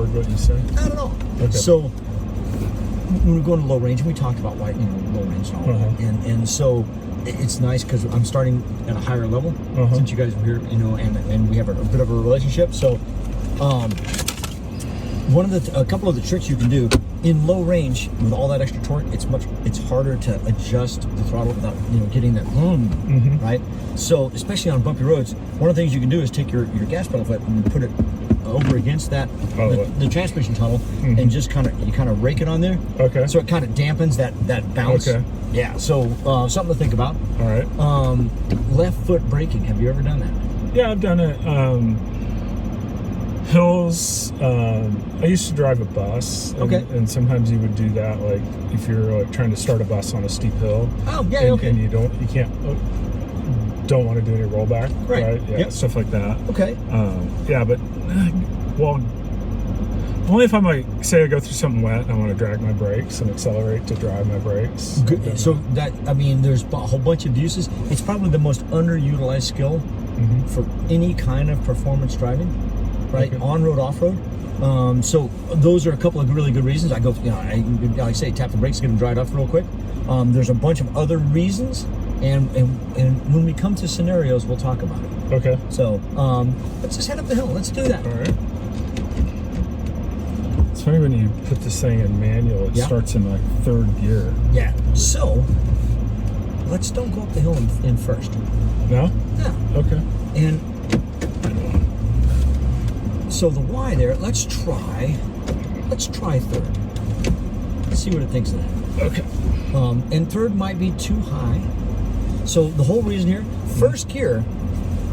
heard what you said. I don't know. Okay. So when we go into low range, and we talked about why, low range and all that, and so it's nice because I'm starting at a higher level since you guys were here, and we have a bit of a relationship. So a couple of the tricks you can do in low range with all that extra torque, it's harder to adjust the throttle without getting that right. So especially on bumpy roads, one of the things you can do is take your gas pedal foot and put it over against that the transmission tunnel and just kind of rake it on there. Okay. So it kind of dampens that bounce. Okay. Yeah. So something to think about. All right. Left foot braking. Have you ever done that? Yeah, I've done it. Hills. I used to drive a bus. And sometimes you would do that, like if you're trying to start a bus on a steep hill. Oh yeah. And you don't want to do any rollback. Right. Yeah. Yep. Stuff like that. Okay. Yeah, but only if I say I go through something wet and I want to drag my brakes and accelerate to drive my brakes. Good. So there's a whole bunch of uses. It's probably the most underutilized skill for any kind of performance driving, right? Okay. On-road, off-road. So those are a couple of really good reasons. I go, I say tap the brakes, get them dried off real quick. There's a bunch of other reasons, and when we come to scenarios, we'll talk about it. Okay. So let's just head up the hill. Let's do that. All right. It's funny when you put this thing in manual, it starts in like third gear. Yeah. So don't go up the hill in first. No? No. Okay. And so the Y there, let's try third. Let's see what it thinks of that. Okay. And third might be too high. So the whole reason here, first gear,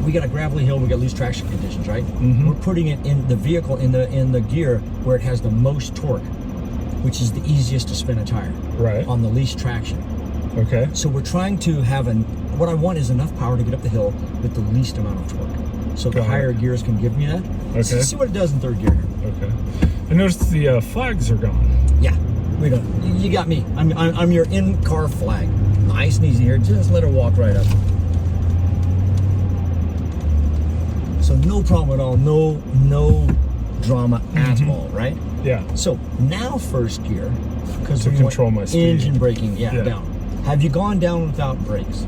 we got a gravelly hill, we got loose traction conditions, right? We're putting it in the vehicle in the gear where it has the most torque, which is the easiest to spin a tire. Right. On the least traction. Okay. So we're trying to have what I want is enough power to get up the hill with the least amount of torque. So the higher gears can give me that. Okay. So let's see what it does in third gear here. Okay. I noticed the flags are gone. Yeah. We don't. You got me. I'm your in-car flag. Nice and easy here. Just let her walk right up. So no problem at all. No drama at all, right? Yeah. So now first gear, because to control my speed. Engine braking, down. Have you gone down without brakes?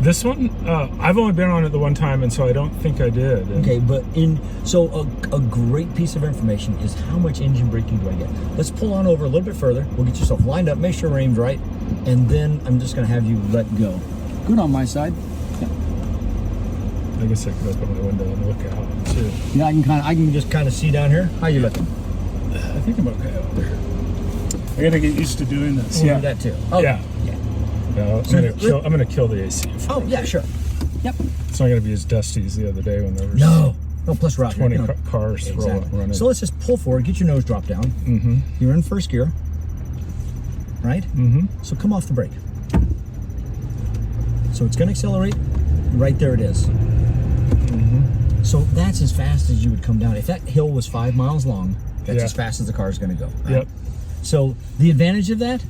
This one, I've only been on it the one time, and so I don't think I did. Okay, but a great piece of information is how much engine braking do I get? Let's pull on over a little bit further. We'll get yourself lined up, make sure we're aimed right, and then I'm just going to have you let go. Good on my side. Yeah. I guess I could open my window and look out too. Yeah, I can just kind of see down here. How you looking? I think I'm okay out there. I got to get used to doing this. We'll do that too. Oh, yeah. No, I'm gonna kill the AC. Oh yeah, sure. Yep. It's not gonna be as dusty as the other day when there was no. Plus we're out 20 here, cars running. So let's just pull forward, get your nose dropped down. You're in first gear, right? So come off the brake. So it's gonna accelerate. Right there it is. So that's as fast as you would come down. If that hill was 5 miles long, that's as fast as the car is gonna go. Right? Yep. So the advantage of that.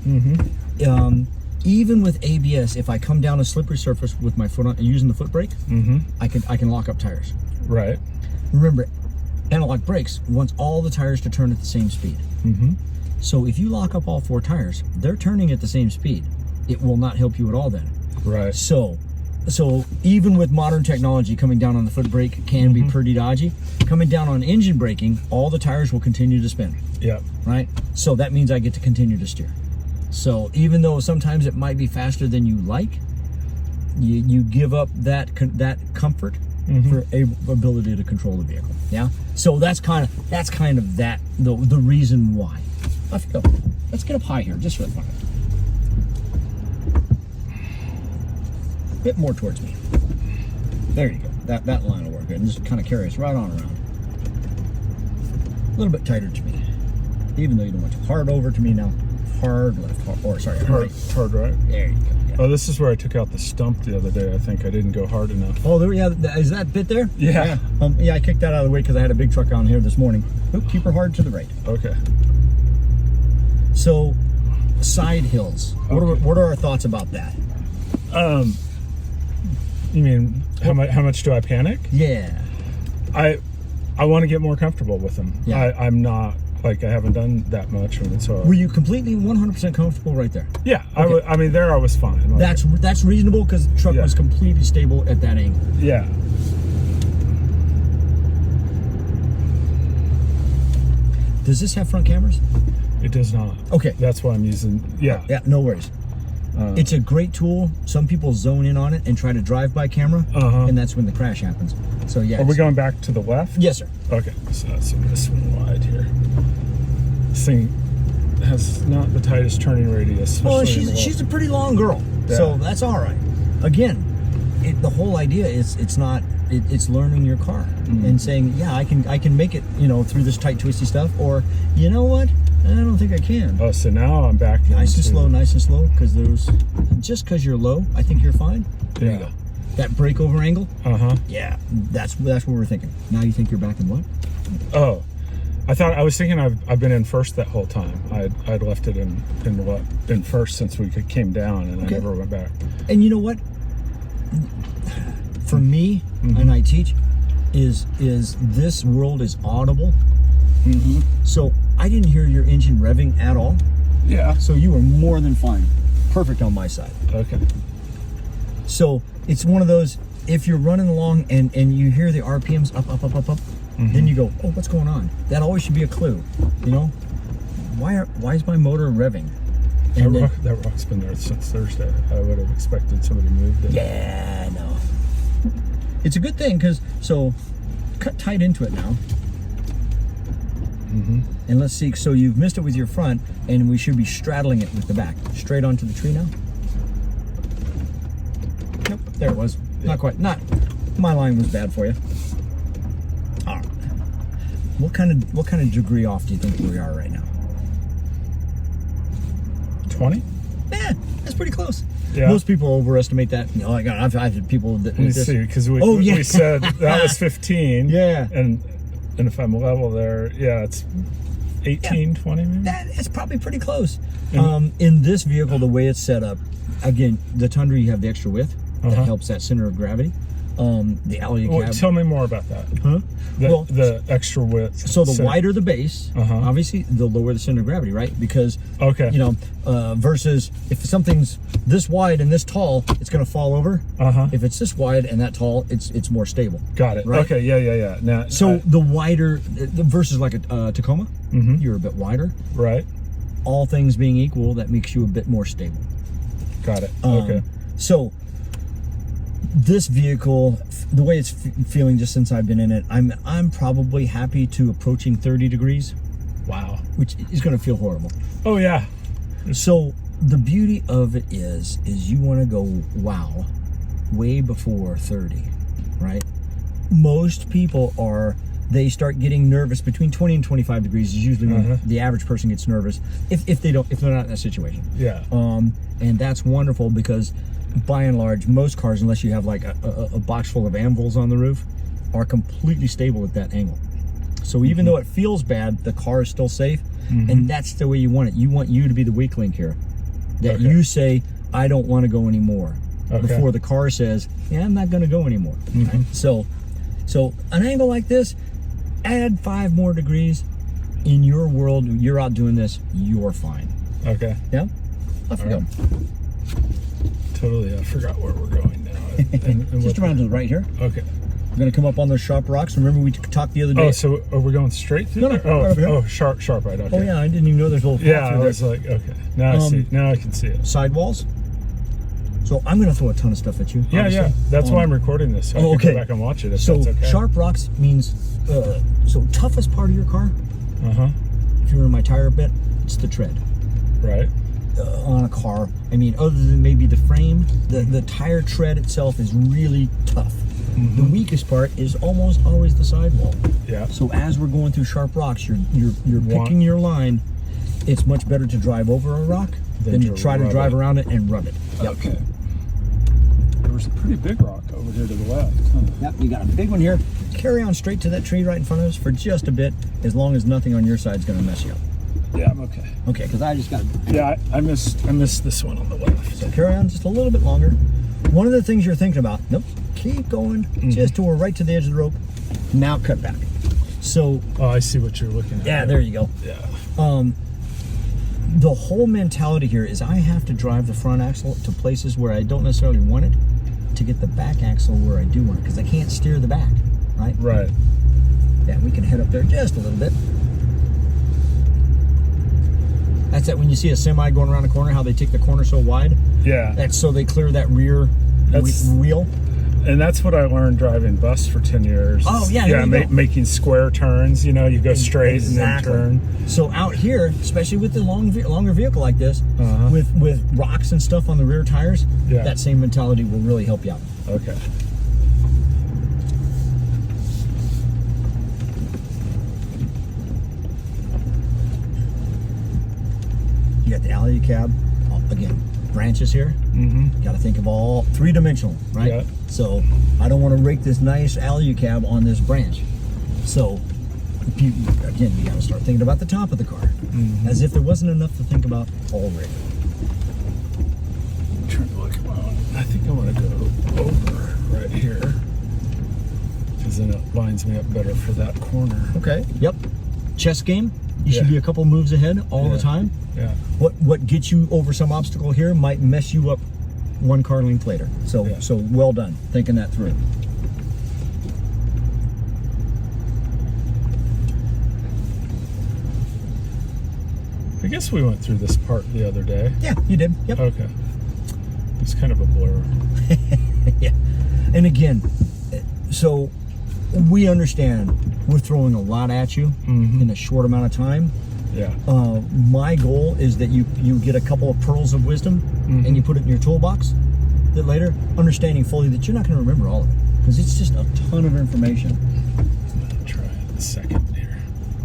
Even with ABS, if I come down a slippery surface with my foot on, using the foot brake, I can lock up tires. Right. Remember, analog brakes wants all the tires to turn at the same speed. So if you lock up all 4 tires, they're turning at the same speed. It will not help you at all then. Right. So even with modern technology, coming down on the foot brake can be pretty dodgy. Coming down on engine braking, all the tires will continue to spin. Yeah. Right. So that means I get to continue to steer. So even though sometimes it might be faster than you like, you give up that comfort for ability to control the vehicle. Yeah. So that's kind of the reason why. Let's go. Let's get up high here, just for the fun of it. Bit more towards me. There you go. That line will work good. And just kind of carry us right on around. A little bit tighter to me, even though you don't want to. Hard over to me now. Hard left, hard right. There you go. Yeah. Oh, this is where I took out the stump the other day. I think I didn't go hard enough. Oh, is that bit there? Yeah. I kicked that out of the way because I had a big truck on here this morning. Oop, keep her hard to the right. Okay. So, side hills. What are our thoughts about that? You mean how much do I panic? Yeah. I want to get more comfortable with them. Yeah. I'm not, like, I haven't done that much. So were you completely 100% comfortable right there? Yeah, Okay. I mean, there I was fine. Like, That's reasonable because the truck was completely stable at that angle. Yeah. Does this have front cameras? It does not. Okay. That's why I'm using, yeah. Yeah, no worries. It's a great tool. Some people zone in on it and try to drive by camera, and that's when the crash happens. So yeah. Are we going back to the left? Yes, sir. Okay, so that's this one wide here. This thing has not the tightest turning radius. Well, she's a pretty long girl, so that's all right. Again, the whole idea is it's learning your car and saying, yeah, I can make it, through this tight, twisty stuff, or you know what? I don't think I can. Oh, so now I'm back. Nice and slow, because because you're low, I think you're fine. There you go. That breakover angle. Yeah, that's what we're thinking. Now you think you're back in what? Oh, I was thinking I've been in first that whole time. I'd left it in first since we came down, and I never went back. And you know what? For me, and I teach, is this world is audible. So I didn't hear your engine revving at all. Yeah. So you were more than fine. Perfect on my side. Okay. So it's one of those, if you're running along and you hear the RPMs up, then you go, oh, what's going on? That always should be a clue. Why is my motor revving? And that rock's been there since Thursday. I would have expected somebody moved it. Yeah, I know. It's a good thing, so cut tight into it now. And let's see, so you've missed it with your front, and we should be straddling it with the back. Straight onto the tree now. Nope, there it was. Not quite. My line was bad for you. All right. What kind of degree off do you think we are right now? 20? Yeah, that's pretty close. Yeah. Most people overestimate that. I've had people that. Let me see, because we said that was 15. Yeah. And if I'm level there, it's 18, 20 maybe? It's probably pretty close. In this vehicle, the way it's set up, again, the Tundra, you have the extra width. That helps that center of gravity. The Alia cab. Tell me more about that. The extra width. So the wider the base, obviously, the lower the center of gravity, right? Because, versus if something's this wide and this tall, it's going to fall over. If it's this wide and that tall, it's more stable. Got it. Right? Okay, yeah. Now, so the wider, versus like a Tacoma, you're a bit wider. Right. All things being equal, that makes you a bit more stable. Got it. Okay. So this vehicle, the way it's feeling just since I've been in it, I'm probably happy to approaching 30 degrees. Wow. Which is going to feel horrible. Oh yeah. So the beauty of it is you want to go wow way before 30, right? Most people they start getting nervous between 20 and 25 degrees is usually when the average person gets nervous if they're not in that situation. Yeah. And that's wonderful because by and large, most cars, unless you have like a box full of anvils on the roof, are completely stable at that angle. So even though it feels bad, the car is still safe, and that's the way you want it. You want you to be the weak link here. That you say, I don't want to go anymore, before the car says, yeah, I'm not going to go anymore. Right? So an angle like this, add 5 more degrees. In your world, you're out doing this, you're fine. Okay. Yeah? Off you go. Totally, I forgot where we're going now. And Just around to the right here. Okay. We're going to come up on those sharp rocks. Remember we talked the other day? Oh, so are we going straight through there? Sharp right, okay. Oh yeah, I didn't even know there's a little I was like, okay. Now I see. Now I can see it. Sidewalls. So I'm going to throw a ton of stuff at you. Yeah. That's why I'm recording this. So I can go back and watch it if that's okay. Sharp rocks means, toughest part of your car, if you were in my tire bit, it's the tread. Right. On a car, I mean, other than maybe the frame, the tire tread itself is really tough. The weakest part is almost always the sidewall. Yeah. So as we're going through sharp rocks, you're picking your line. It's much better to drive over a rock than to try to drive around it and rub it. Yep. Okay. There's a pretty big rock over here to the left. Yep, we got a big one here. Carry on straight to that tree right in front of us for just a bit, as long as nothing on your side is going to mess you up. Yeah, I'm okay. Okay, because I just got. Yeah, I missed this one on the left. So carry on just a little bit longer. One of the things you're thinking about. Nope. Keep going. Just till we're right to the edge of the rope. Now cut back. So, oh, I see what you're looking at. yeah, there you go. Yeah. The whole mentality here is I have to drive the front axle to places where I don't necessarily want it to get the back axle where I do want it, because I can't steer the back, right? Right. Yeah, we can head up there just a little bit. That's that when you see a semi going around a corner, how they take the corner so wide. Yeah. That's so they clear that rear wheel. And that's what I learned driving bus for 10 years. Oh, yeah, Yeah, there you go. making square turns, you know, you go straight Exactly. and then turn. So out here, especially with the longer vehicle like this, Uh-huh. with rocks and stuff on the rear tires, Yeah. that same mentality will really help you out. Okay. You got the alley cab, again, branches here. Mm-hmm. Got to think of all three-dimensional, right? Yeah. So I don't want to rake this nice alley cab on this branch. So again, you got to start thinking about the top of the car, as if there wasn't enough to think about already. I'm trying to look around. I think I want to go over right here, because then it lines me up better for that corner. Okay. Yep. Chess game. You should Yeah. be a couple moves ahead all the time. Yeah. What gets you over some obstacle here might mess you up one car length later. So Yeah. so well done thinking that through. I guess we went through this part the other day. Yeah, you did. Yep. Okay. It's kind of a blur. Yeah. And again, so we understand we're throwing a lot at you in a short amount of time. Yeah. My goal is that you get a couple of pearls of wisdom and you put it in your toolbox. That later, understanding fully that you're not going to remember all of it, because it's just a ton of information. I'm gonna try the second here.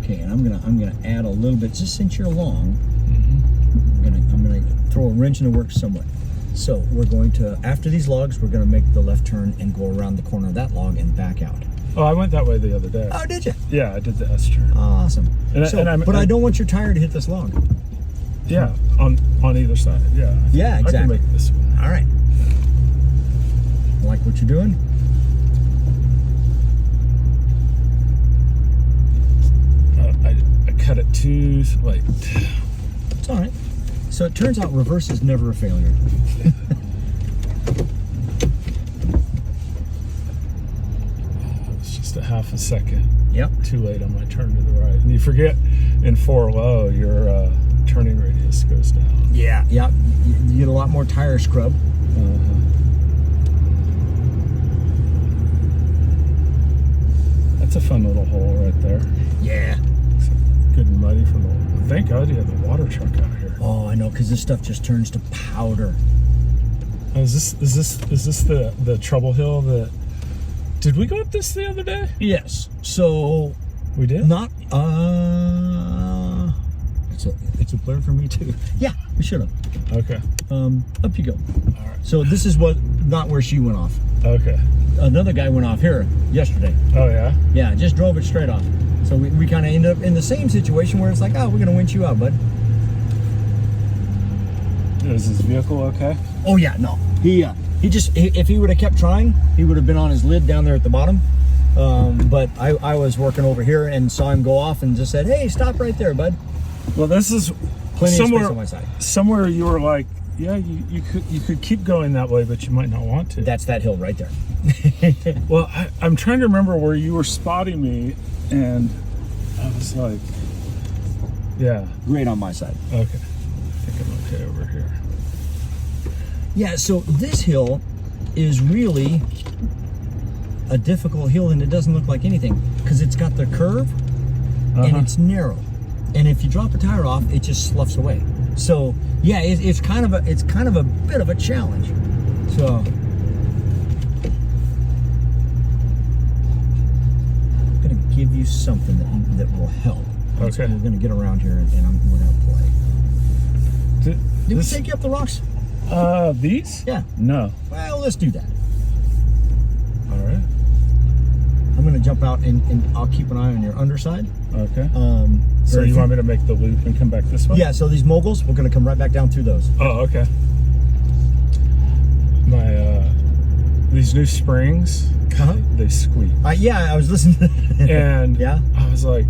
Okay, and I'm gonna add a little bit, just since you're long. I'm gonna throw a wrench in the works somewhat. So we're going to, after these logs, we're gonna make the left turn and go around the corner of that log and back out. Oh, I went that way the other day. Oh, did you? Yeah, I did the S turn. Awesome. And But I don't want your tire to hit this log. Yeah, on either side. Yeah. Yeah, I can exactly. make this one. All right. Like what you're doing? I cut it too late. It's all right. So it turns out reverse is never a failure. It's just a half a second Yep. too late on my turn to the right. And you forget in 4 low, your turning radius goes down. Yeah. Yep. You get a lot more tire scrub. That's a fun little hole right there. Yeah. Good and muddy from the. Thank God you have the water truck out here. Oh, I know, because this stuff just turns to powder. Is this the trouble hill that? Did we go up this the other day? Yes. So We did. not it's a blur for me too. Yeah, we should have. Okay. Up you go. All right. So this is not where she went off. Okay. Another guy went off here yesterday. Oh yeah. Yeah, just drove it straight off. So we kind of ended up in the same situation where it's like, oh, we're gonna winch you out, bud. Is his vehicle okay? Oh yeah, no. If he would have kept trying, he would have been on his lid down there at the bottom. But I was working over here and saw him go off and just said, hey, stop right there, bud. Well, this is Plenty somewhere of space on my side. Somewhere you were like, yeah, you could keep going that way, but you might not want to. That's that hill right there. Well, I'm trying to remember where you were spotting me, and I was like, yeah, Great on my side. okay. I think I'm okay over here. Yeah, so this hill is really a difficult hill, and it doesn't look like anything because it's got the curve and it's narrow. And if you drop a tire off, it just sloughs away. So yeah, it's kind of a bit of a challenge. So I'm gonna give you something that will help. Okay. We're gonna get around here and we're gonna play. Did we take you up the rocks? These? Yeah. No. Well, let's do that. All right. I'm gonna jump out and I'll keep an eye on your underside. Okay. So you want me to make the loop and come back this way? Yeah, so these moguls, we're gonna come right back down through those. Oh, okay. My these new springs, they squeak. Yeah, I was listening. And yeah, I was like,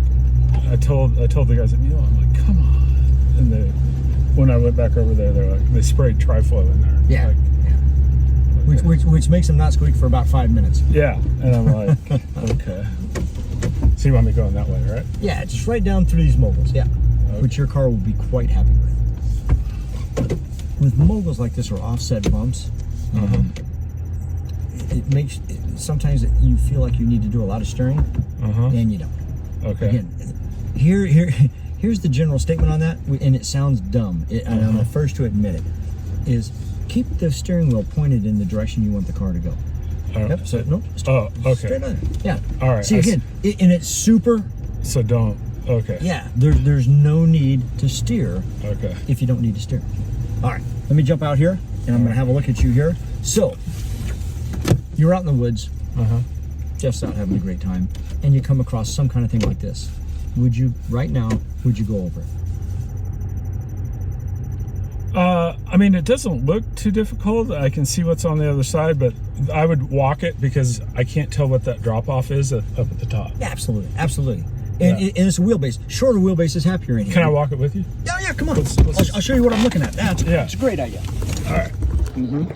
I told the guys at Mule, I'm like, come on. And when I went back over there, they sprayed Triflow in there. Yeah. Like, okay. which makes them not squeak for about 5 minutes. Yeah, and I'm like, okay. So you want me going that way, right? Yeah, just right down through these moguls. Yeah, okay. Which your car will be quite happy with. With moguls like this or offset bumps, it makes sometimes you feel like you need to do a lot of steering, and you don't. Okay. Again, here's the general statement on that, and it sounds dumb, and I'm the first to admit it. Is keep the steering wheel pointed in the direction you want the car to go. Yep. So nope. Okay. Straight on. Yeah. All right. See again, and it's super. So don't. Okay. Yeah. There's no need to steer. Okay. If you don't need to steer. All right. Let me jump out here, and I'm gonna have a look at you here. So you're out in the woods. Jeff's out having a great time, and you come across some kind of thing like this. Would you right now? Would you go over it? I mean, it doesn't look too difficult. I can see what's on the other side, but I would walk it because I can't tell what that drop off is up at the top. Yeah, absolutely, absolutely. And, and it's a wheelbase. Shorter wheelbase is happier in here. Can I walk it with you? Yeah, come on. I'll show you what I'm looking at. It's a great idea. All right.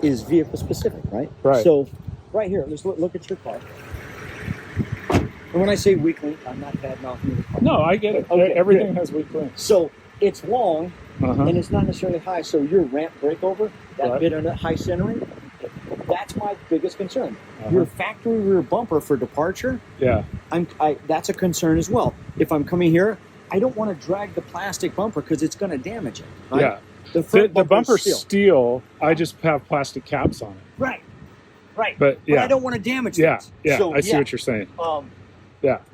Is vehicle specific, right? Right. So, right here, let's look at your car. And when I say weak link, I'm not bad mouthing the car. No, I get it. Okay, everything has weak links. So it's long, and it's not necessarily high. So your ramp breakover, that bit of high centering, that's my biggest concern. Your factory rear bumper for departure, that's a concern as well. If I'm coming here, I don't want to drag the plastic bumper because it's going to damage it. Right? Yeah. The bumper's steel. I just have plastic caps on it. Right. But I don't want to damage things. Yeah. So, I see what you're saying.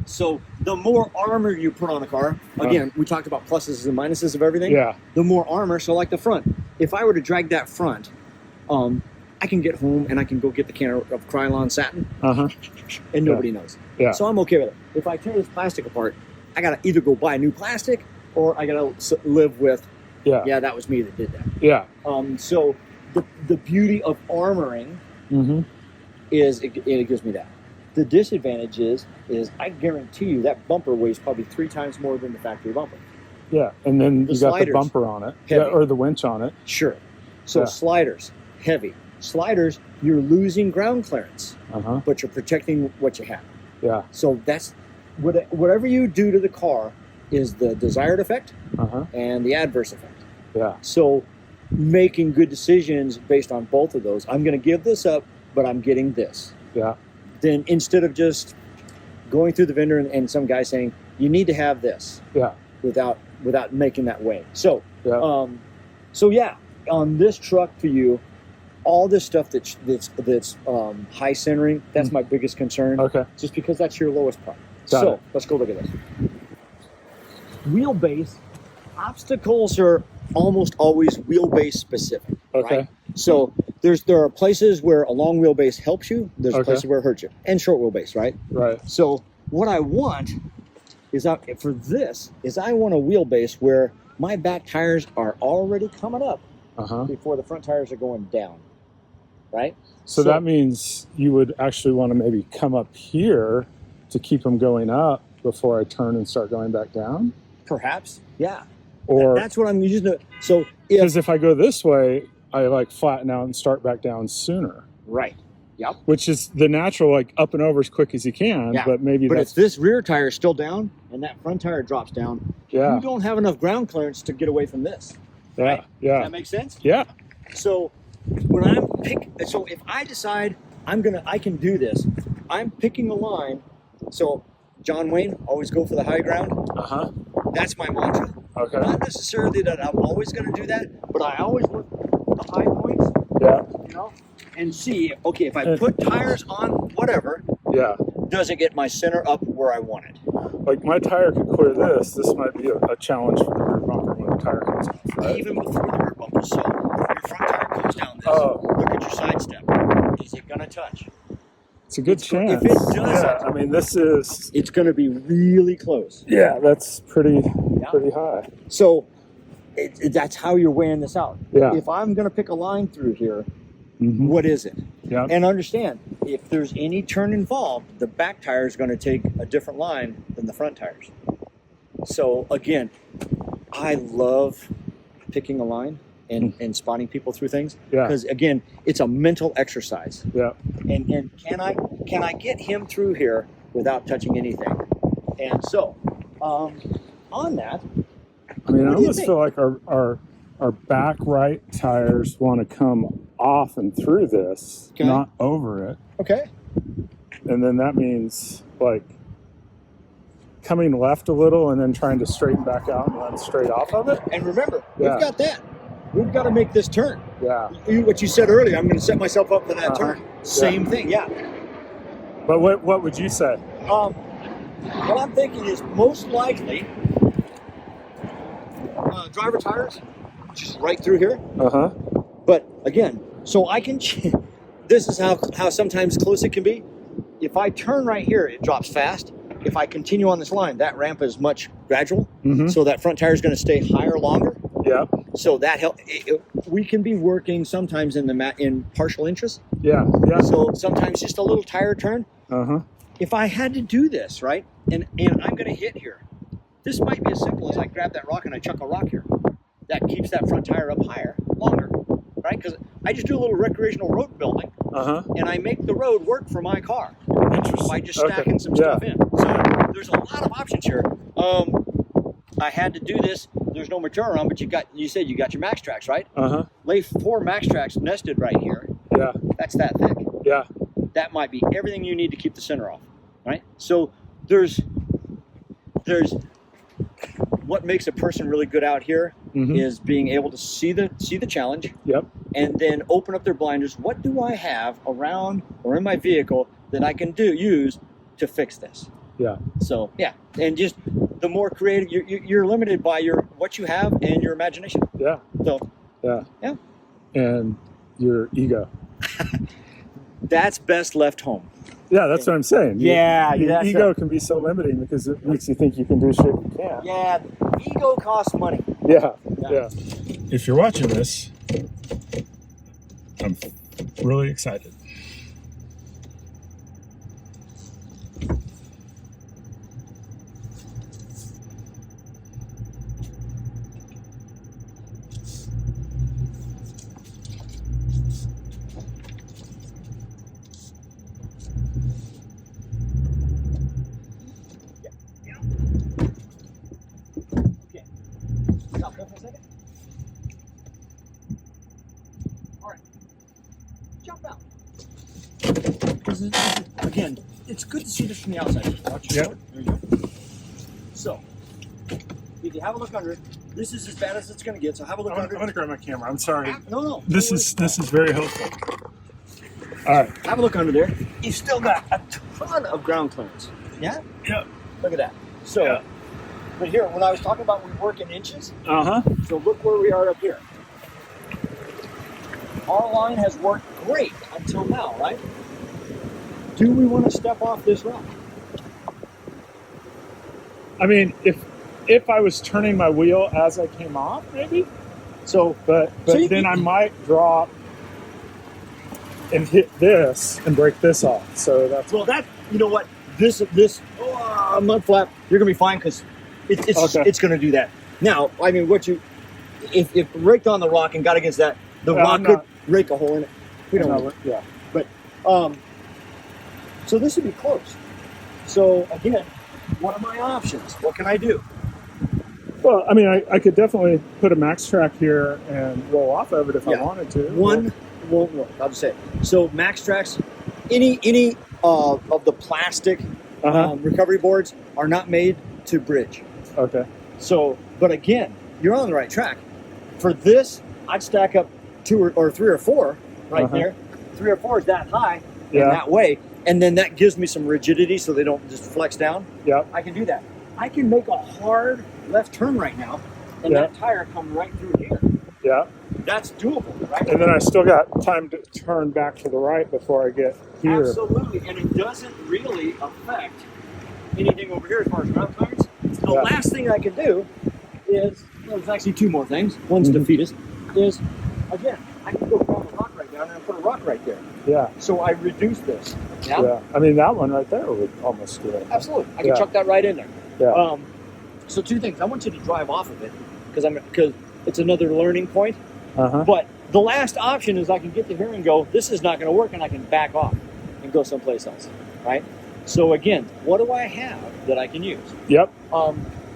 So the more armor you put on a car, again, we talked about pluses and minuses of everything. Yeah. The more armor, so like the front. If I were to drag that front, I can get home and I can go get the can of Krylon satin, and nobody knows. Yeah. So I'm okay with it. If I tear this plastic apart, I gotta either go buy new plastic or I gotta live with. Yeah, that was me that did that. Yeah. So the beauty of armoring is it gives me that. The disadvantage is I guarantee you that bumper weighs probably 3 times more than the factory bumper. Yeah, and then you got the bumper on it, or the winch on it. Sure. So sliders, heavy. Sliders, you're losing ground clearance, but you're protecting what you have. Yeah. So that's whatever you do to the car is the desired effect and the adverse effect. Yeah. So making good decisions based on both of those. I'm going to give this up, but I'm getting this. Yeah. Then instead of just going through the vendor and some guy saying you need to have this. Yeah. Without making that way. So on this truck for you, all this stuff that's high centering, that's my biggest concern. Okay. Just because that's your lowest part. Got it. Let's go look at this. Wheelbase obstacles are almost always wheelbase specific. Okay. Right? So there are places where a long wheelbase helps you. There's places where it hurts you, and short wheelbase, right? Right. So what I want is I want a wheelbase where my back tires are already coming up before the front tires are going down. Right? So that means you would actually want to maybe come up here to keep them going up before I turn and start going back down? Perhaps, yeah. Or that's what I'm using. So because if I go this way, I like flatten out and start back down sooner. Right. Yep. Which is the natural, like up and over as quick as you can. Yeah. But if this rear tire is still down and that front tire drops down, you don't have enough ground clearance to get away from this. Yeah. Right? Yeah. Does that make sense? Yeah. So if I decide I can do this, I'm picking a line. So John Wayne, always go for the high ground. That's my mantra. Okay. Not necessarily that I'm always going to do that, but I always look at the high points. Yeah. And see, okay, if I put tires on whatever, does it get my center up where I want it? Like my tire could clear this. This might be a challenge for the rear bumper when the tire comes off, right? Even before the rear bumper. So your front tire comes down this. Look at your side step. Is it going to touch? It's a good chance. If it doesn't, I mean, it's going to be really close. Yeah, that's pretty high. So that's how you're weighing this out. Yeah. If I'm going to pick a line through here, What is it? Yeah. And understand, if there's any turn involved, the back tire is going to take a different line than the front tires. So again, I love picking a line and spotting people through things. Yeah. Because again, it's a mental exercise. Yeah. And can I get him through here without touching anything? And so, on that, I mean, I what do you almost think? feel like our back right tires want to come off and through this, Okay. not over it. Okay. And then that means like coming left a little and then trying to straighten back out and run straight off of it. And remember, Yeah. we've got that. We've got to make this turn. Yeah. What you said earlier, I'm going to set myself up for that Uh-huh. turn. Same thing, yeah. But what would you say? What I'm thinking is most likely driver tires, just right through here. Uh-huh. But again, so I can, this is how sometimes close it can be. If I turn right here, it drops fast. If I continue on this line, that ramp is much gradual. So that front tire is going to stay higher longer. Yeah. So that we can be working sometimes in partial inches. Yeah. Yeah. So sometimes just a little tire turn. Uh-huh. If I had to do this, right, and I'm going to hit here, this might be as simple as I grab that rock and I chuck a rock here. That keeps that front tire up higher, longer, right? Because I just do a little recreational road building, and I make the road work for my car Interesting. by just stacking some stuff in. So there's a lot of options here. I had to do this. There's no material around, but you said you got your max tracks, right? Uh-huh. Lay 4 max tracks nested right here. Yeah. That's that thick. Yeah. That might be everything you need to keep the center off, right? So there's what makes a person really good out here is being able to see the challenge. Yep. And then open up their blinders. What do I have around or in my vehicle that I can use to fix this? Yeah. So yeah, and just the more creative, you're limited by what you have and your imagination. Yeah. So Yeah. yeah, And your ego. that's best left home. Yeah, that's what I'm saying. Yeah, Your that's ego can be so limiting because it makes you think you can do shit you can't. Yeah, ego costs money. Yeah. Yeah. Yeah. If you're watching this, I'm really excited. Stop there for a second. All right. Jump out. Again, it's good to see this from the outside. Watch your Yep. foot. There you go. So, if you have a look under it, this is as bad as it's going to get. So have a look I'm under going to grab my camera. I'm sorry. No. This is very helpful. All right. Have a look under there. You've still got a ton of ground clearance. Yeah? Yep. Look at that. So, Yeah. but here, when I was talking about we work in inches, Uh-huh. so look where we are up here. Our line has worked great until now, right? Do we want to step off this rock? I mean, if I was turning my wheel as I came off, maybe. So, But So then I might drop and hit this and break this off. So that's well, that you know what this mud flap, you're gonna be fine because it's Okay. it's gonna do that. Now, I mean, if raked on the rock and got against that, the Yeah, rock I'm could not- rake a hole in it. We don't know. yeah. So this would be close. So again, what are my options? What can I do? Well, I mean, I could definitely put a max track here and roll off of it if Yeah. I wanted to. One won't work. I'll just say it. So max tracks, any of the plastic recovery boards are not made to bridge. Okay. So, but again, you're on the right track. For this, I'd stack up 2 or 3 or 4 right there. 3 or 4 is that high in that way, and then that gives me some rigidity so they don't just flex down. Yeah. I can do that. I can make a hard left turn right now, and that tire come right through here. Yeah. That's doable, right? And then I still got time to turn back to the right before I get here. Absolutely, and it doesn't really affect anything over here as far as ground clearance. The last thing I can do is, well, there's actually 2 more things. One's defeatist, is, again, I can go grab a rock right now down there and put a rock right there. Yeah. So I reduced this. Yeah. Yeah. I mean, that one right there would almost do it. Absolutely. I can chuck that right in there. Yeah. So two things. I want you to drive off of it because it's another learning point. But the last option is I can get to here and go, this is not going to work, and I can back off and go someplace else, right? So again, what do I have that I can use? Yep.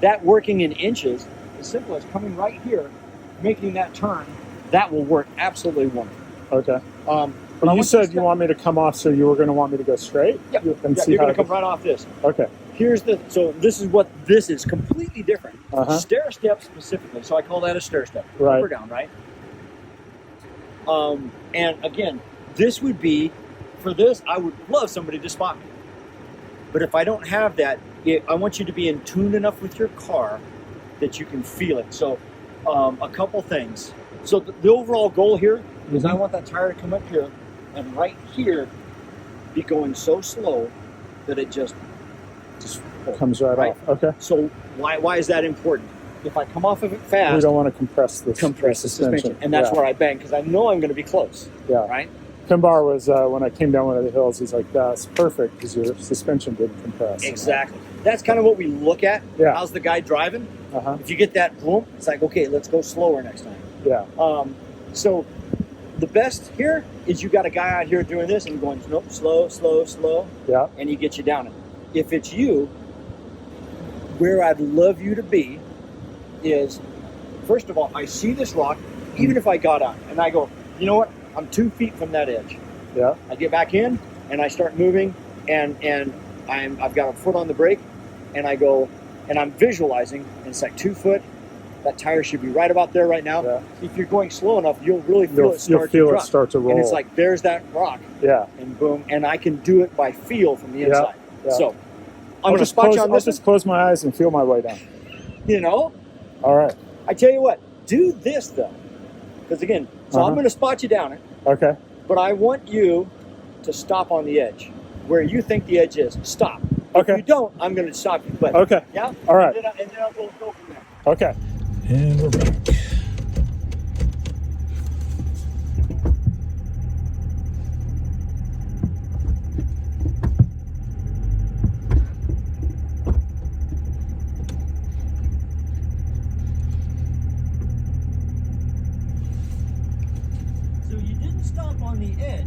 That working in inches, as simple as coming right here, making that turn, that will work absolutely wonderful. Okay. But you said you want me to come off, so you were going to want me to go straight? Yep. And You're going to come right off this. Okay. So this is what this is, completely different. Stair step specifically, so I call that a stair step. Right. Up or down, right? And again, this would be, for this, I would love somebody to spot me. But if I don't have that, I want you to be in tune enough with your car that you can feel it. So a couple things. So the overall goal here is I want that tire to come up here and right here be going so slow that it just comes right off. Okay. So why is that important? If I come off of it fast, we don't want to compress the suspension. And that's where I bang, because I know I'm going to be close. Yeah. Right? Kimbar was, when I came down one of the hills, he's like, that's perfect because your suspension didn't compress. Exactly. That's kind of what we look at. Yeah. How's the guy driving? If you get that boom, it's like, okay, let's go slower next time. Yeah. So the best here is you got a guy out here doing this and going, nope, slow, slow, slow. Yeah. And he gets you down it. If it's you, where I'd love you to be is, first of all, I see this rock, even if I got out, and I go, you know what? I'm 2 feet from that edge. Yeah. I get back in and I start moving, and I've got a foot on the brake, and I go, and I'm visualizing, and it's like 2 foot. That tire should be right about there right now. Yeah. If you're going slow enough, you'll really feel it start to feel drop. it start to roll. And it's like, there's that rock. Yeah. And boom, and I can do it by feel from the inside. Yeah. So I'm going to spot you on this. I'll just close my eyes and feel my way down. You know? All right. I tell you what, do this though. Because again, I'm going to spot you down it. Okay. But I want you to stop on the edge. Where you think the edge is, stop. Okay. If you don't, I'm going to stop you. But, okay. Yeah? All right. And then I'll go from there. Okay. And we're back. So you didn't stop on the edge,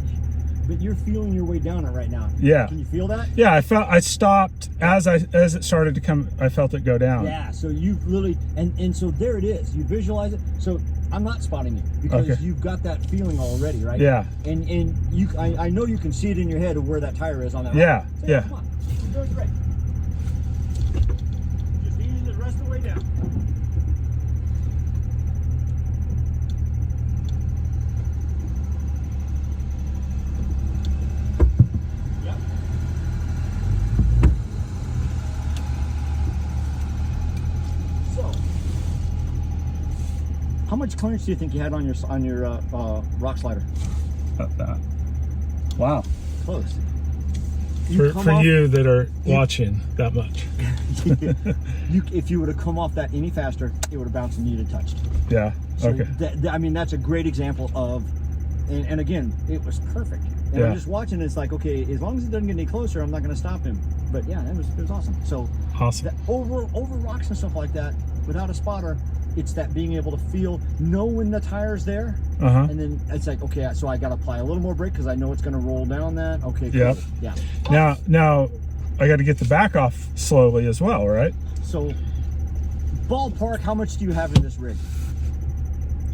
but you're feeling your way down it right now. Yeah. Can you feel that? Yeah, I stopped as it started to come. I felt it go down. Yeah. So you've really and so there it is. You visualize it. So I'm not spotting you because you've got that feeling already, right? Yeah. And you, I know you can see it in your head of where that tire is on that. Yeah. Rock. So yeah. Come on. You're doing great. Just easing the rest of the way down. How much clearance do you think you had on your rock slider? About that. Wow. Close. For you that are watching, that much. If you would have come off that any faster, it would have bounced and you'd have touched. Yeah. So okay. I mean, that's a great example of, and again, it was perfect. And I'm just watching. It's like, okay, as long as it doesn't get any closer, I'm not going to stop him. But yeah, it was awesome. So awesome. Over rocks and stuff like that, without a spotter, it's that being able to know when the tire's there, and then it's like, okay, so I got to apply a little more brake because I know it's going to roll down that. Okay, cool. Yeah. Now, I got to get the back off slowly as well, right? So, ballpark, how much do you have in this rig?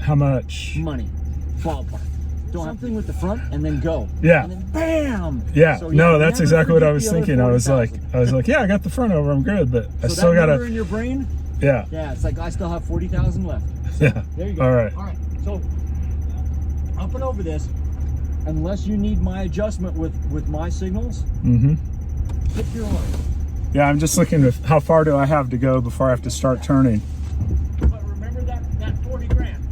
How much? Money, ballpark. Something with the front and then go. Yeah. And then bam. Yeah. So, no, that's exactly what I was thinking. I was like, yeah, I got the front over, I'm good, but I still got to. In your brain. Yeah. Yeah, it's like I still have 40,000 left. So, yeah. There you go. All right. So up and over this, unless you need my adjustment with my signals, pick your line. Yeah, I'm just looking at how far do I have to go before I have to start turning. But remember that 40 grand.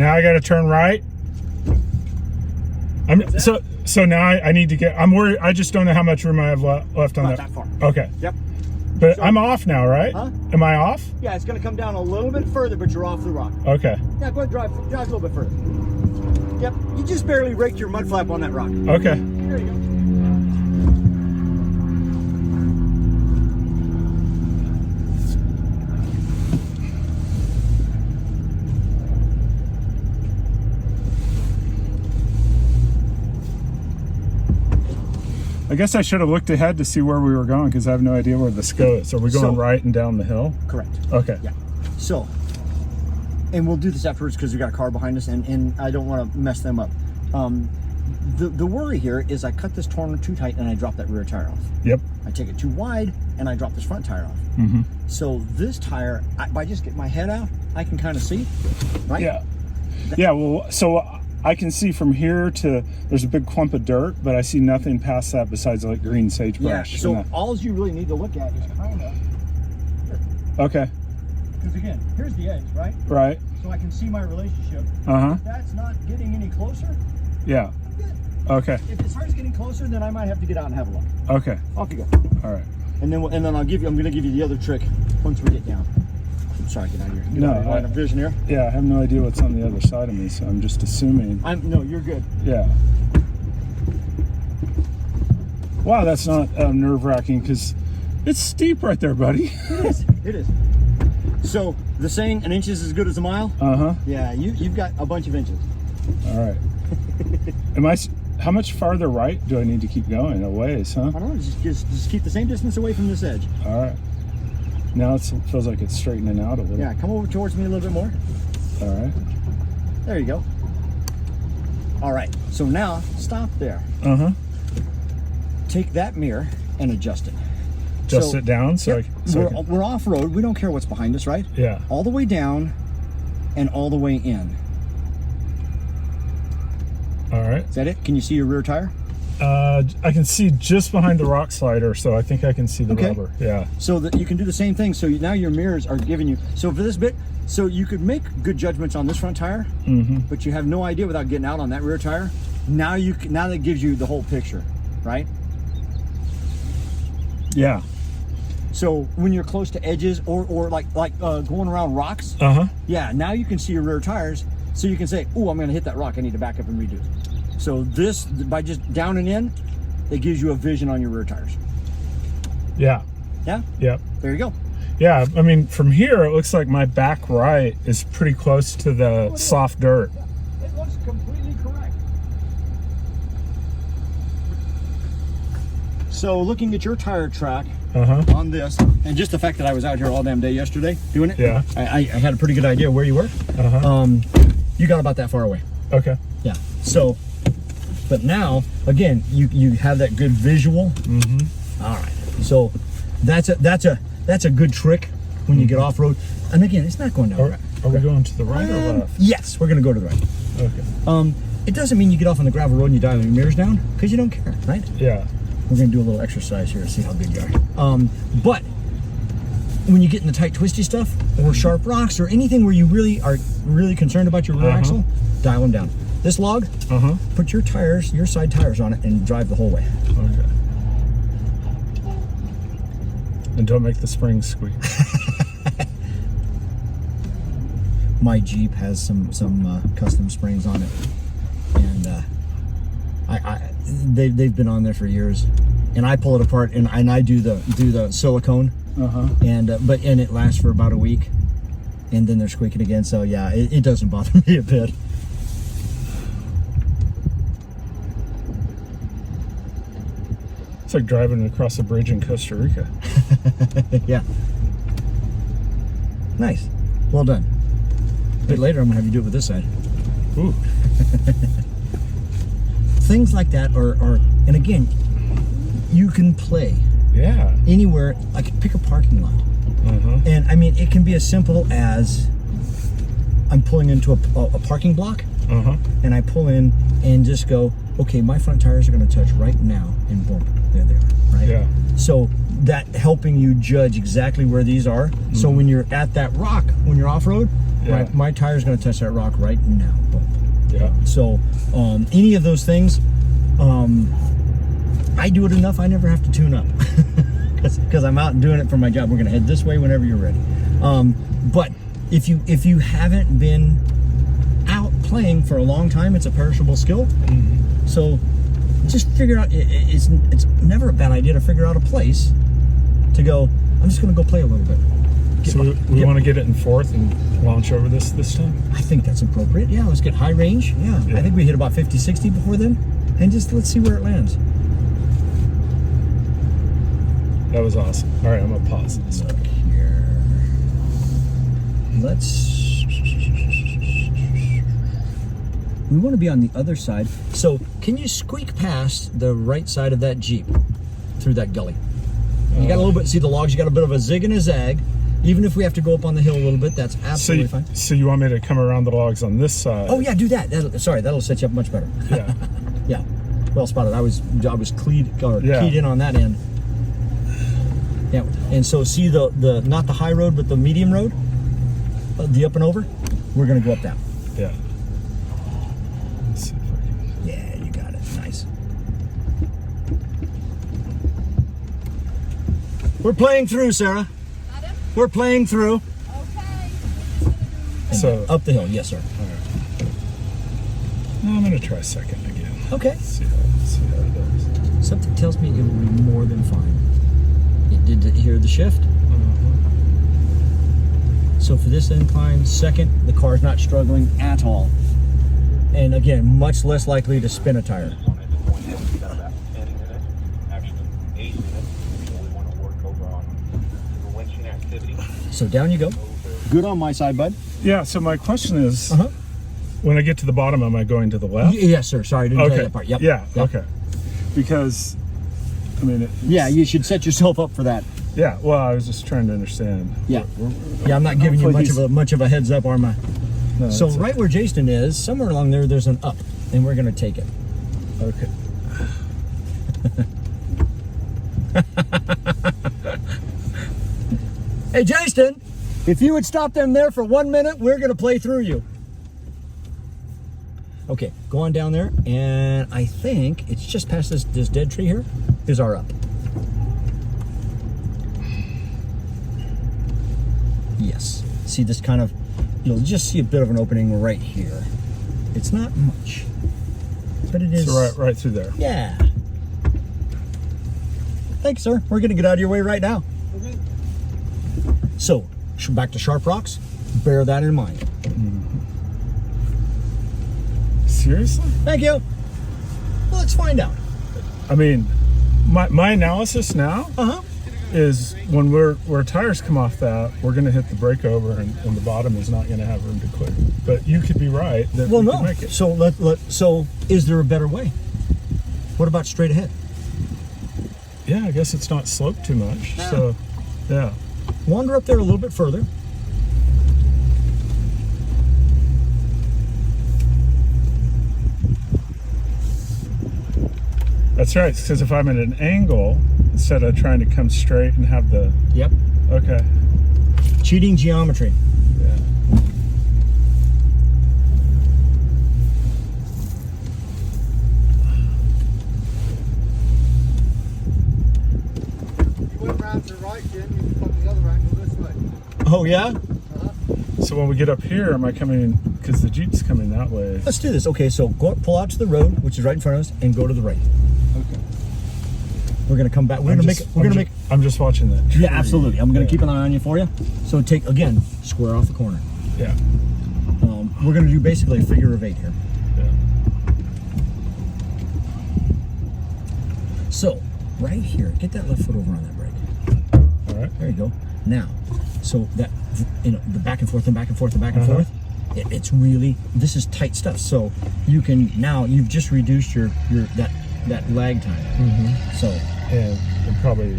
Now I got to turn right. So now I need to get. I'm worried. I just don't know how much room I have left on Not that. that far. Okay. Yep. But So- I'm off now, right? Huh? Am I off? Yeah, it's going to come down a little bit further, but you're off the rock. Okay. Yeah, go ahead, drive a little bit further. Yep, you just barely raked your mud flap on that rock. Okay. There you go. I guess I should have looked ahead to see where we were going because I have no idea where this goes. Are we going right and down the hill? Correct. Okay. Yeah. So, and we'll do this afterwards because we got a car behind us, and I don't want to mess them up. The worry here is I cut this corner too tight and I drop that rear tire off. Yep. I take it too wide and I drop this front tire off. Mm-hmm. So this tire, by just getting my head out, I can kind of see, right? Yeah. Yeah. Well, so I can see from here to there's a big clump of dirt, but I see nothing past that besides like green sagebrush. Yeah. So all you really need to look at is kind of. Okay. Because again, here's the edge, right? Right. So I can see my relationship. Uh-huh. If that's not getting any closer, Yeah. I'm good. Okay. If it starts getting closer, then I might have to get out and have a look. Okay. Off you go. All right. And then I'm going to give you the other trick once we get down. I'm sorry, get out of here. Get out of line of vision here. Yeah, I have no idea what's on the other side of me, so I'm just assuming. No, you're good. Yeah. Wow, that's not nerve-wracking because it's steep right there, buddy. It is. It is. So the saying, an inch is as good as a mile. Uh-huh. Yeah, you've got a bunch of inches. All right. How much farther right do I need to keep going? A ways, huh? I don't know. Just keep the same distance away from this edge. All right. Now it feels like it's straightening out a little. Yeah, come over towards me a little bit more. All right. There you go. All right. So now stop there. Uh-huh. Take that mirror and adjust it. Just sit down Yep, we're off road. We don't care what's behind us, right? Yeah. All the way down and all the way in. All right. Is that it? Can you see your rear tire? I can see just behind the rock slider, so I think I can see the rubber. Yeah. So that you can do the same thing. So now your mirrors are giving you. So for this bit, so you could make good judgments on this front tire, but you have no idea without getting out on that rear tire. Now that gives you the whole picture, right? Yeah. So when you're close to edges or like going around rocks, yeah, now you can see your rear tires, so you can say, "Oh, I'm going to hit that rock. I need to back up and redo." So this, by just down and in, it gives you a vision on your rear tires. Yeah. Yeah. Yep. There you go. Yeah. I mean, from here it looks like my back right is pretty close to the soft dirt. Yeah. It looks completely correct. So looking at your tire track on this, and just the fact that I was out here all damn day yesterday doing it, yeah, I had a pretty good idea where you were. You got about that far away. Okay. Yeah. So, but now again, you have that good visual. All right. So that's a good trick when you get off road. And again, it's not going down. Are we going to the right or left? Yes, we're gonna go to the right. Okay. It doesn't mean you get off on the gravel road and you dial your mirrors down because you don't care, right? Yeah. We're gonna do a little exercise here to see how good you are. But when you get in the tight twisty stuff or sharp rocks or anything where you really are concerned about your rear axle, dial them down. This log, put your tires, your side tires on it and drive the whole way. Okay. And don't make the springs squeak. My Jeep has some custom springs on it, and they've been on there for years. And I pull it apart and I do the silicone, and it lasts for about a week, and then they're squeaking again. So yeah, it doesn't bother me a bit. It's like driving across a bridge in Costa Rica. Yeah. Nice. Well done. A bit later, I'm gonna have you do it with this side. Ooh. Things like that are, and again, you can play. Yeah. Anywhere, like pick a parking lot. And I mean, it can be as simple as I'm pulling into a parking block, and I pull in and just go, okay, my front tires are going to touch right now, and boom, there they are, right? Yeah. So that helping you judge exactly where these are. So when you're at that rock, when you're off road, Yeah. My tire's going to touch that rock right now. Yeah. So any of those things, I do it enough. I never have to tune up because I'm out doing it for my job. We're going to head this way whenever you're ready. But if you haven't been out playing for a long time, it's a perishable skill. Mm-hmm. So just figure out. It's never a bad idea to figure out a place to go. I'm just going to go play a little bit. So we want to get it in fourth and launch over this time? I think that's appropriate. Yeah, let's get high range. Yeah. I think we hit about 50, 60 before then. And just let's see where it lands. That was awesome. All right, I'm going to pause this. Look here. We want to be on the other side. So can you squeak past the right side of that Jeep through that gully? You got a little bit, see the logs, you got a bit of a zig and a zag. Even if we have to go up on the hill a little bit, that's absolutely fine. So you want me to come around the logs on this side? Oh yeah, do that. That'll set you up much better. Yeah. Yeah. Well spotted. I was keyed in on that end. Yeah. And so see the not the high road, but the medium road, the up and over. We're gonna go up that. Yeah. Let's see if I can. Yeah, you got it. Nice. We're playing through, Sarah. We're playing through. Okay. So Up the hill, yes, sir. all right. I'm going to try second again. Okay. See how it does. Something tells me it will be more than fine. Did you hear the shift? So for this incline, second, the car's not struggling at all. And again, much less likely to spin a tire. So down you go. Good on my side, bud. Yeah, so my question is, when I get to the bottom, am I going to the left? Yes, sir. Sorry, I didn't tell you that part. Yep. Yeah, Yep. okay. Because, I mean... Yeah, you should set yourself up for that. Yeah, well, I was just trying to understand. Yeah. Yeah, I'm not giving you much of a heads up, am I? No, So right where Jason is, somewhere along there, there's an up, and we're going to take it. Okay. Hey, Jason, if you would stop them there for 1 minute, we're going to play through you. Okay, go on down there, and I think it's just past this dead tree here is our up. Yes. See this kind of, you'll just see a bit of an opening right here. It's not much, but it is. So right through there. Yeah. Thanks, sir. We're going to get out of your way right now. Okay. So, back to sharp rocks. Bear that in mind. Seriously? Thank you. Well, let's find out. I mean, my analysis now is when where tires come off that, we're going to hit the brake over, and the bottom is not going to have room to quit. But you could be right that we can make it. So so is there a better way? What about straight ahead? Yeah, I guess it's not sloped too much. So, yeah. Wander up there a little bit further. That's right, because if I'm at an angle, instead of trying to come straight and have the... Yep. Okay. Cheating geometry. Yeah. You went round to the right, then you can come the other angle this way. Oh, yeah? So when we get up here, am I coming... Because the Jeep's coming that way. Let's do this. Okay, so pull out to the road, which is right in front of us, and go to the right. Okay. We're going to come back. I'm just watching that. Yeah, absolutely. I'm going to keep an eye on you for you. So take, again, square off the corner. Yeah. We're going to do basically a figure of 8 here. Yeah. So, right here, get that left foot over on that brake. All right. There you go. Now, so that, the back and forth and back and forth and back and forth, it's really, this is tight stuff. So you can, now you've just reduced your that lag time. So. And probably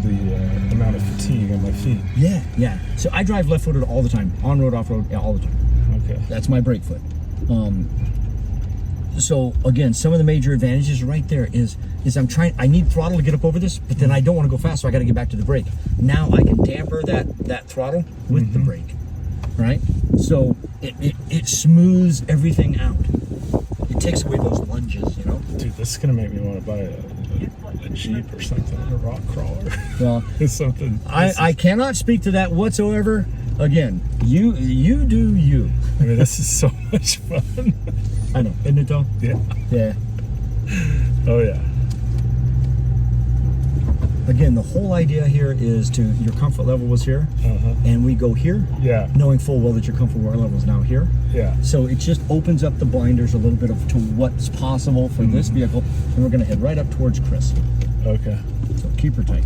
the amount of fatigue on my feet. Yeah, yeah. So I drive left-footed all the time, on-road, off-road, yeah, all the time. Okay. That's my brake foot. So again, some of the major advantages right there is I need throttle to get up over this, but then I don't want to go fast, so I got to get back to the brake. Now I can damper that throttle with the brake. right? So it smooths everything out. It takes away those lunges, you know? Dude, this is gonna make me want to buy a Jeep or something, a rock crawler. Well, It's something. I cannot speak to that whatsoever. Again, you do you. I mean, this is so much fun. I know, isn't it though? Yeah. Yeah. Oh yeah. Again, the whole idea here is to your comfort level was here, and we go here, Yeah. knowing full well that your comfort level is now here. Yeah. So it just opens up the blinders a little bit to what's possible for this vehicle, and we're going to head right up towards Chris. Okay. So keep her tight.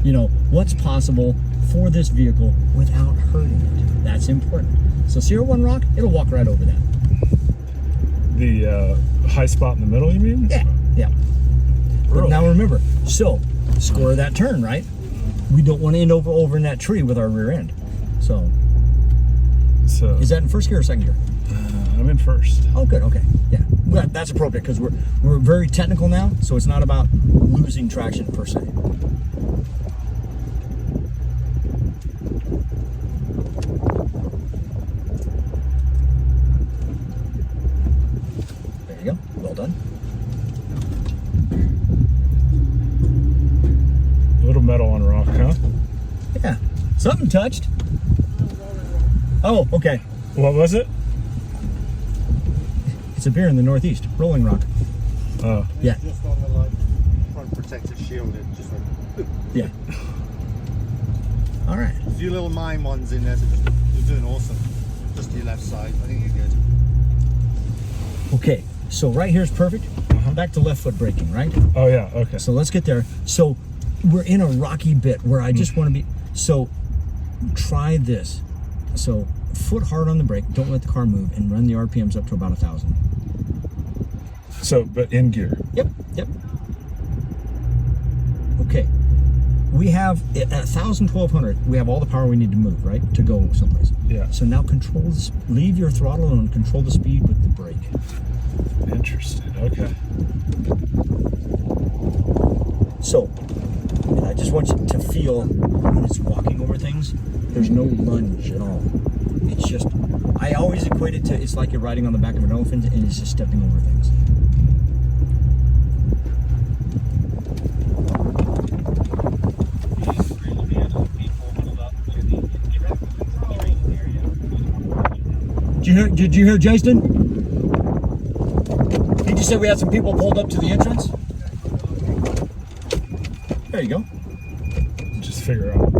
You know, what's possible for this vehicle without hurting it. That's important. So see our one rock? It'll walk right over that. The high spot in the middle, you mean? Yeah, yeah. But Really? now remember, so score that turn, right? We don't want to end over in that tree with our rear end. So So is that in first gear or second gear? I'm in first. Oh, good. Okay, yeah. Well, that's appropriate because we're very technical now, so it's not about losing traction per se. There you go. Well done. A little metal on rock, huh? Yeah. Something touched. Oh, okay. What was it? It's a beer in the Northeast. Rolling Rock. Oh. Yeah. Just on the like front protective shield, it just went. Yeah. All right. A few little mine ones in there, so just, you're doing awesome. Just to your left side, I think you're good. Okay. So right here is perfect. Back to left foot braking, right? Oh yeah. Okay. So let's get there. So we're in a rocky bit where I just want to be. So try this. So foot hard on the brake. Don't let the car move, and run the RPMs up to about 1,000. So, but in gear. Yep. Yep. Okay. We have at 1,000, 1,200. We have all the power we need to move, right? To go someplace. Yeah. So now control this. Leave your throttle and control the speed with the brake. Interesting. Okay. So, and I just want you to feel when it's walking over things, there's no lunge at all. It's just, I always equate it to, it's like you're riding on the back of an elephant and it's just stepping over things. Did you hear Jason? Did you say we had some people pulled up to the entrance? There you go. Just figure out.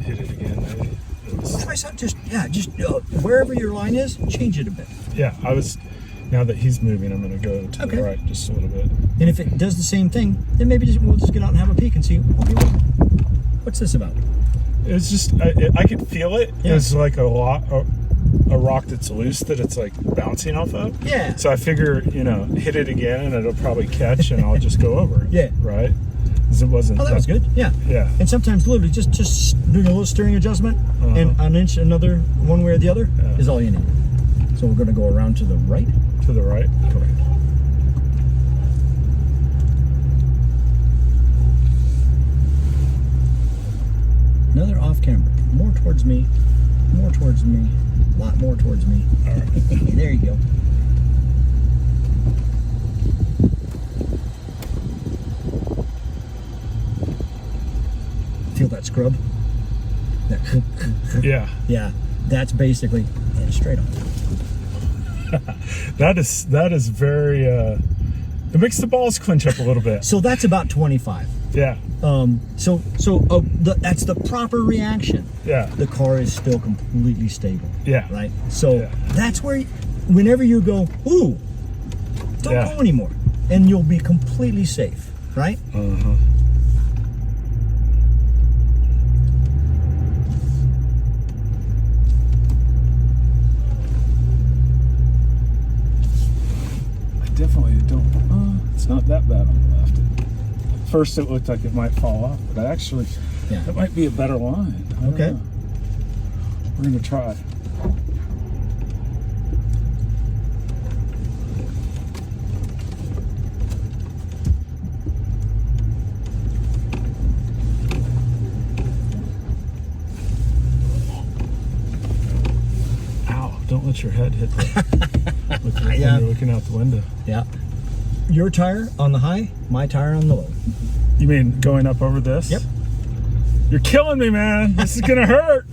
Hit it again. Maybe. Try something, just wherever your line is, change it a bit. Yeah. I was. Now that he's moving, I'm going to go to Okay. the right just a little bit. And if it does the same thing, then maybe we'll just get out and have a peek and see, okay, what's this about? It's just I could feel it. Yeah. It's like a rock that's loose that it's like bouncing off of. Yeah. So I figure, hit it again and it'll probably catch and I'll just go over it. Yeah. Right? Because it wasn't. Oh, that was good. Yeah. Yeah. And sometimes literally just doing a little steering adjustment and an inch another one way or the other is all you need. So we're going to go around to the right. To the right. Correct. Another off camera. More towards me. More towards me. A lot more towards me. All right. There you go. Feel that scrub? That Yeah. yeah, that's basically and straight on. That is very. It makes the balls clench up a little bit. So that's about 25. Yeah. That's the proper reaction. Yeah. The car is still completely stable. Yeah. Right. So Yeah. that's where, whenever you go, ooh, don't Yeah. go anymore, and you'll be completely safe. Right. Definitely don't. It's not that bad on the left. At first, it looked like it might fall off, but actually, that might be a better line. I don't Okay. know. We're gonna try. let your head hit that when Yeah. you're looking out the window. Yeah. Your tire on the high, my tire on the low. You mean going up over this? Yep. You're killing me, man. This is gonna hurt.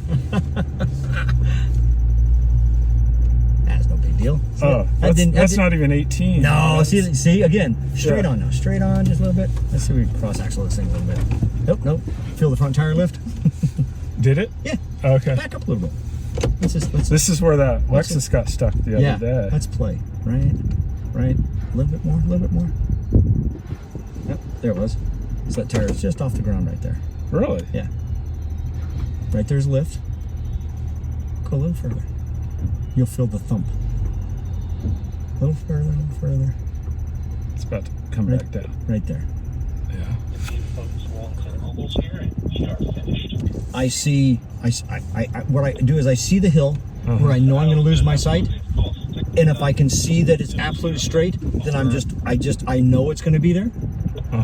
That's no big deal. See, Oh, that's not even 18. No, That's- see again, straight Yeah. on now, straight on, just a little bit. Let's see if we can cross axle this thing a little bit. Nope. Feel the front tire lift? Did it? Yeah. Okay. Back up a little bit. Let's This is where that Watch Lexus got stuck the other day. let's play. Right. A little bit more. Yep, there it was. So that tire is just off the ground right there. Really? Yeah. Right there's lift. Go a little further. You'll feel the thump. A little further. It's about to come Right. back down. Right there. Yeah. I see. What I do is I see the hill where I know I'm going to lose my sight, and if I can see that it's absolutely straight, then I know it's going to be there.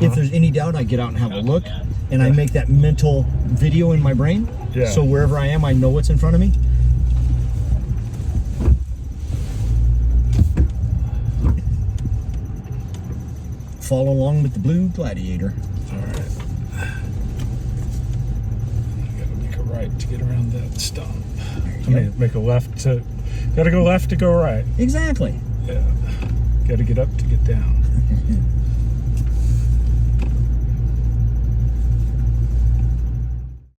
If there's any doubt, I get out and have a look, and I make that mental video in my brain. Yeah. So wherever I am, I know what's in front of me. Follow along with the blue Gladiator. All right. You gotta make a right to get around that stump. I mean, make a left to. Gotta go left to go right. Exactly. Yeah. Gotta get up to get down.